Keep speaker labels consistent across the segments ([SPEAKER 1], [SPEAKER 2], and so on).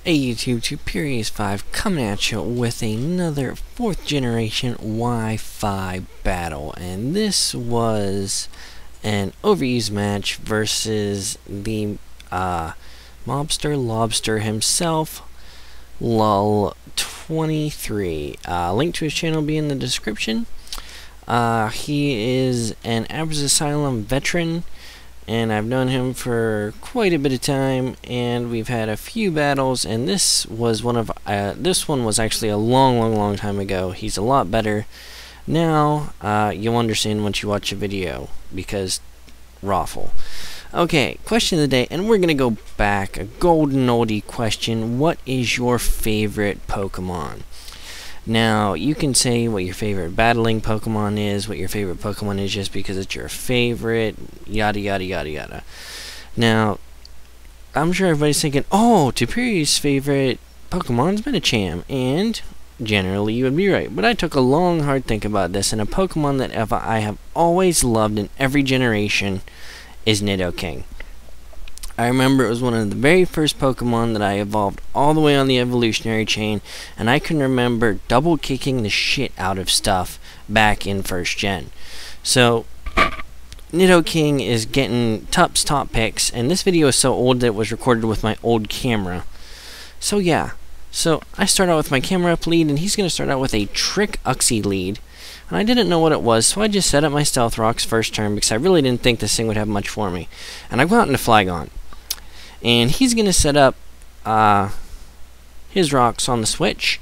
[SPEAKER 1] Hey YouTube, Superius5 coming at you with another 4th generation Wi-Fi battle, and this was an overused match versus the Lobster himself, Lulle32. Link to his channel will be in the description. He is an Average Asylum veteran, and I've known him for quite a bit of time, and we've had a few battles, and this was one was actually a long time ago. He's a lot better now. You'll understand once you watch the video, because raffle. Okay, question of the day, and we're gonna go back, a golden oldie question. What is your favorite Pokemon? Now, you can say what your favorite battling Pokemon is, what your favorite Pokemon is just because it's your favorite, yada yada yada yada. Now, I'm sure everybody's thinking, oh, Superior's favorite Pokemon's Medicham, and generally you would be right. But I took a long, hard think about this, and a Pokemon that I have always loved in every generation is Nidoking. I remember it was one of the very first Pokemon that I evolved all the way on the evolutionary chain, and I can remember double kicking the shit out of stuff back in 1st gen. So, Nidoking is getting Tup's top picks, and this video is so old that it was recorded with my old camera. So yeah, so I start out with my camera up lead, and he's going to start out with a Trick Uxie lead. And I didn't know what it was, so I just set up my Stealth Rocks first turn because I really didn't think this thing would have much for me. And I go out into Flygon. And he's going to set up his rocks on the switch.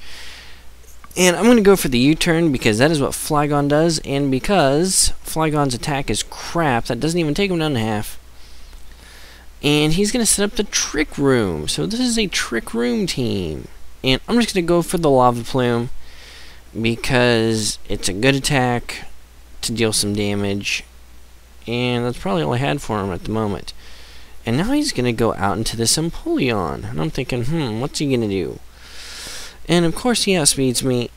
[SPEAKER 1] And I'm going to go for the U-turn because that is what Flygon does. And because Flygon's attack is crap, that doesn't even take him down to half. And he's going to set up the Trick Room. So this is a Trick Room team. And I'm just going to go for the Lava Plume because it's a good attack to deal some damage. And that's probably all I had for him at the moment. And now he's going to go out into this Empoleon. And I'm thinking, what's he going to do? And of course he outspeeds me.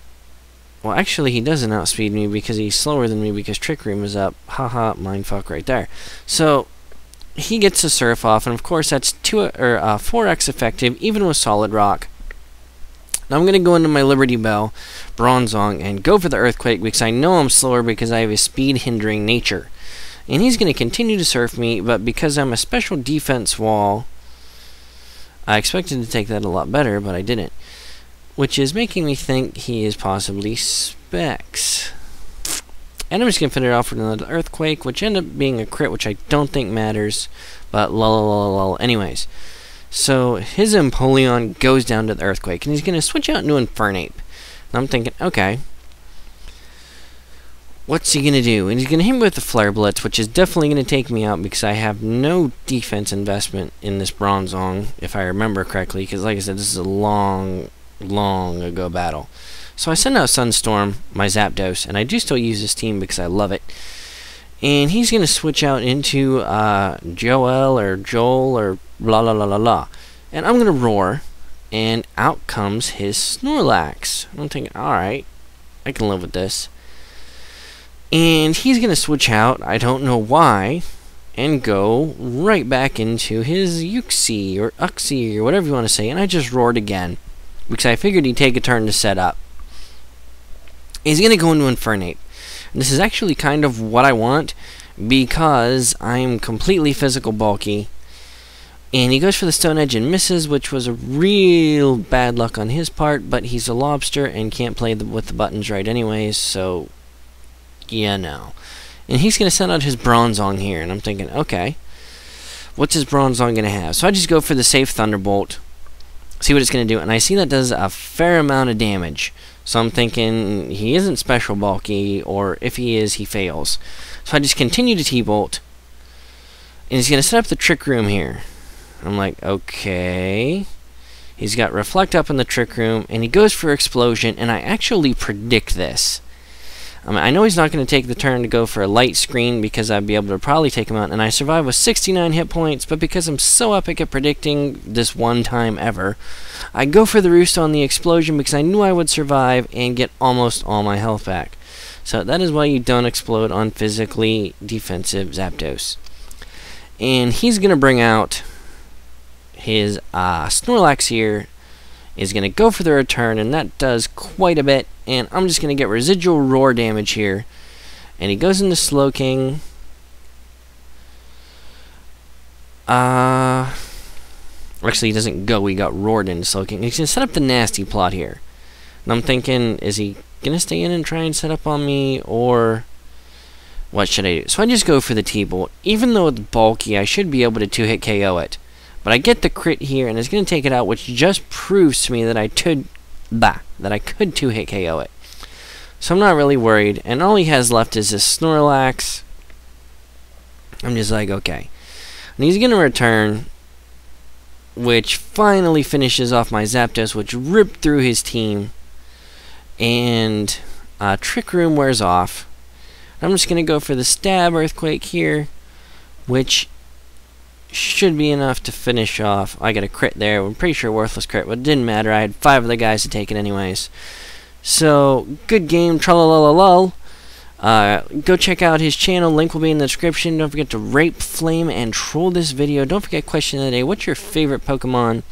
[SPEAKER 1] Well, actually he doesn't outspeed me because he's slower than me because Trick Room is up. Haha, mindfuck right there. So, he gets a Surf off, and of course that's 4x effective, even with Solid Rock. Now I'm going to go into my Liberty Bell, Bronzong, and go for the Earthquake because I know I'm slower because I have a speed-hindering nature. And he's going to continue to surf me, but because I'm a special defense wall, I expected to take that a lot better, but I didn't. Which is making me think he is possibly Specs. And I'm just going to finish it off with another Earthquake, which ended up being a crit, which I don't think matters, but lol. Anyways, so his Empoleon goes down to the Earthquake, and he's going to switch out into Infernape. And I'm thinking, okay, what's he going to do? And he's going to hit me with the Flare Blitz, which is definitely going to take me out because I have no defense investment in this Bronzong, if I remember correctly, because like I said, this is a long ago battle. So I send out Sunstorm, my Zapdos, and I do still use this team because I love it. And he's going to switch out into Joel or blah blah blah blah blah. And I'm going to Roar, and out comes his Snorlax. I'm thinking, alright, I can live with this. And he's going to switch out, I don't know why, and go right back into his Uxie or Uxie or whatever you want to say. And I just roared again because I figured he'd take a turn to set up. He's going to go into Infernape. And this is actually kind of what I want because I'm completely physical bulky. And he goes for the Stone Edge and misses, which was a real bad luck on his part, but he's a Lobster and can't play with the buttons right anyways, so yeah, no. And he's going to send out his Bronzong here, and I'm thinking, okay, what's his Bronzong going to have? So I just go for the safe Thunderbolt, see what it's going to do, and I see that does a fair amount of damage. So I'm thinking he isn't special bulky, or if he is, he fails. So I just continue to T-Bolt, and he's going to set up the Trick Room here. I'm like, okay. He's got Reflect up in the Trick Room, and he goes for Explosion, and I actually predict this. I know he's not going to take the turn to go for a Light Screen because I'd be able to probably take him out, and I survive with 69 hit points, but because I'm so epic at predicting this one time ever, I go for the Roost on the Explosion because I knew I would survive and get almost all my health back. So that is why you don't explode on physically defensive Zapdos. And he's going to bring out his Snorlax here is going to go for the return, and that does quite a bit. And I'm just going to get residual roar damage here. And he goes into Slowking. Actually, he doesn't go. He got roared into Slowking. He's going to set up the nasty plot here. And I'm thinking, is he going to stay in and try and set up on me, or what should I do? So I just go for the T-Bolt. Even though it's bulky, I should be able to 2-hit KO it. But I get the crit here, and it's going to take it out, which just proves to me that I could 2-hit KO it. So I'm not really worried, and all he has left is this Snorlax. I'm just like, okay. And he's going to return, which finally finishes off my Zapdos, which ripped through his team. And Trick Room wears off. I'm just going to go for the Stab Earthquake here, which should be enough to finish off. I got a crit there. I'm pretty sure worthless crit, but it didn't matter. I had 5 other guys to take it anyways. So, good game, tralalalal. Go check out his channel. Link will be in the description. Don't forget to rate, flame, and troll this video. Don't forget question of the day. What's your favorite Pokemon?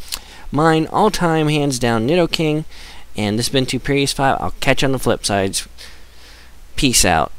[SPEAKER 1] Mine, all time, hands down, Nidoking. And this has been 2Previous 5. I'll catch you on the flip sides. Peace out.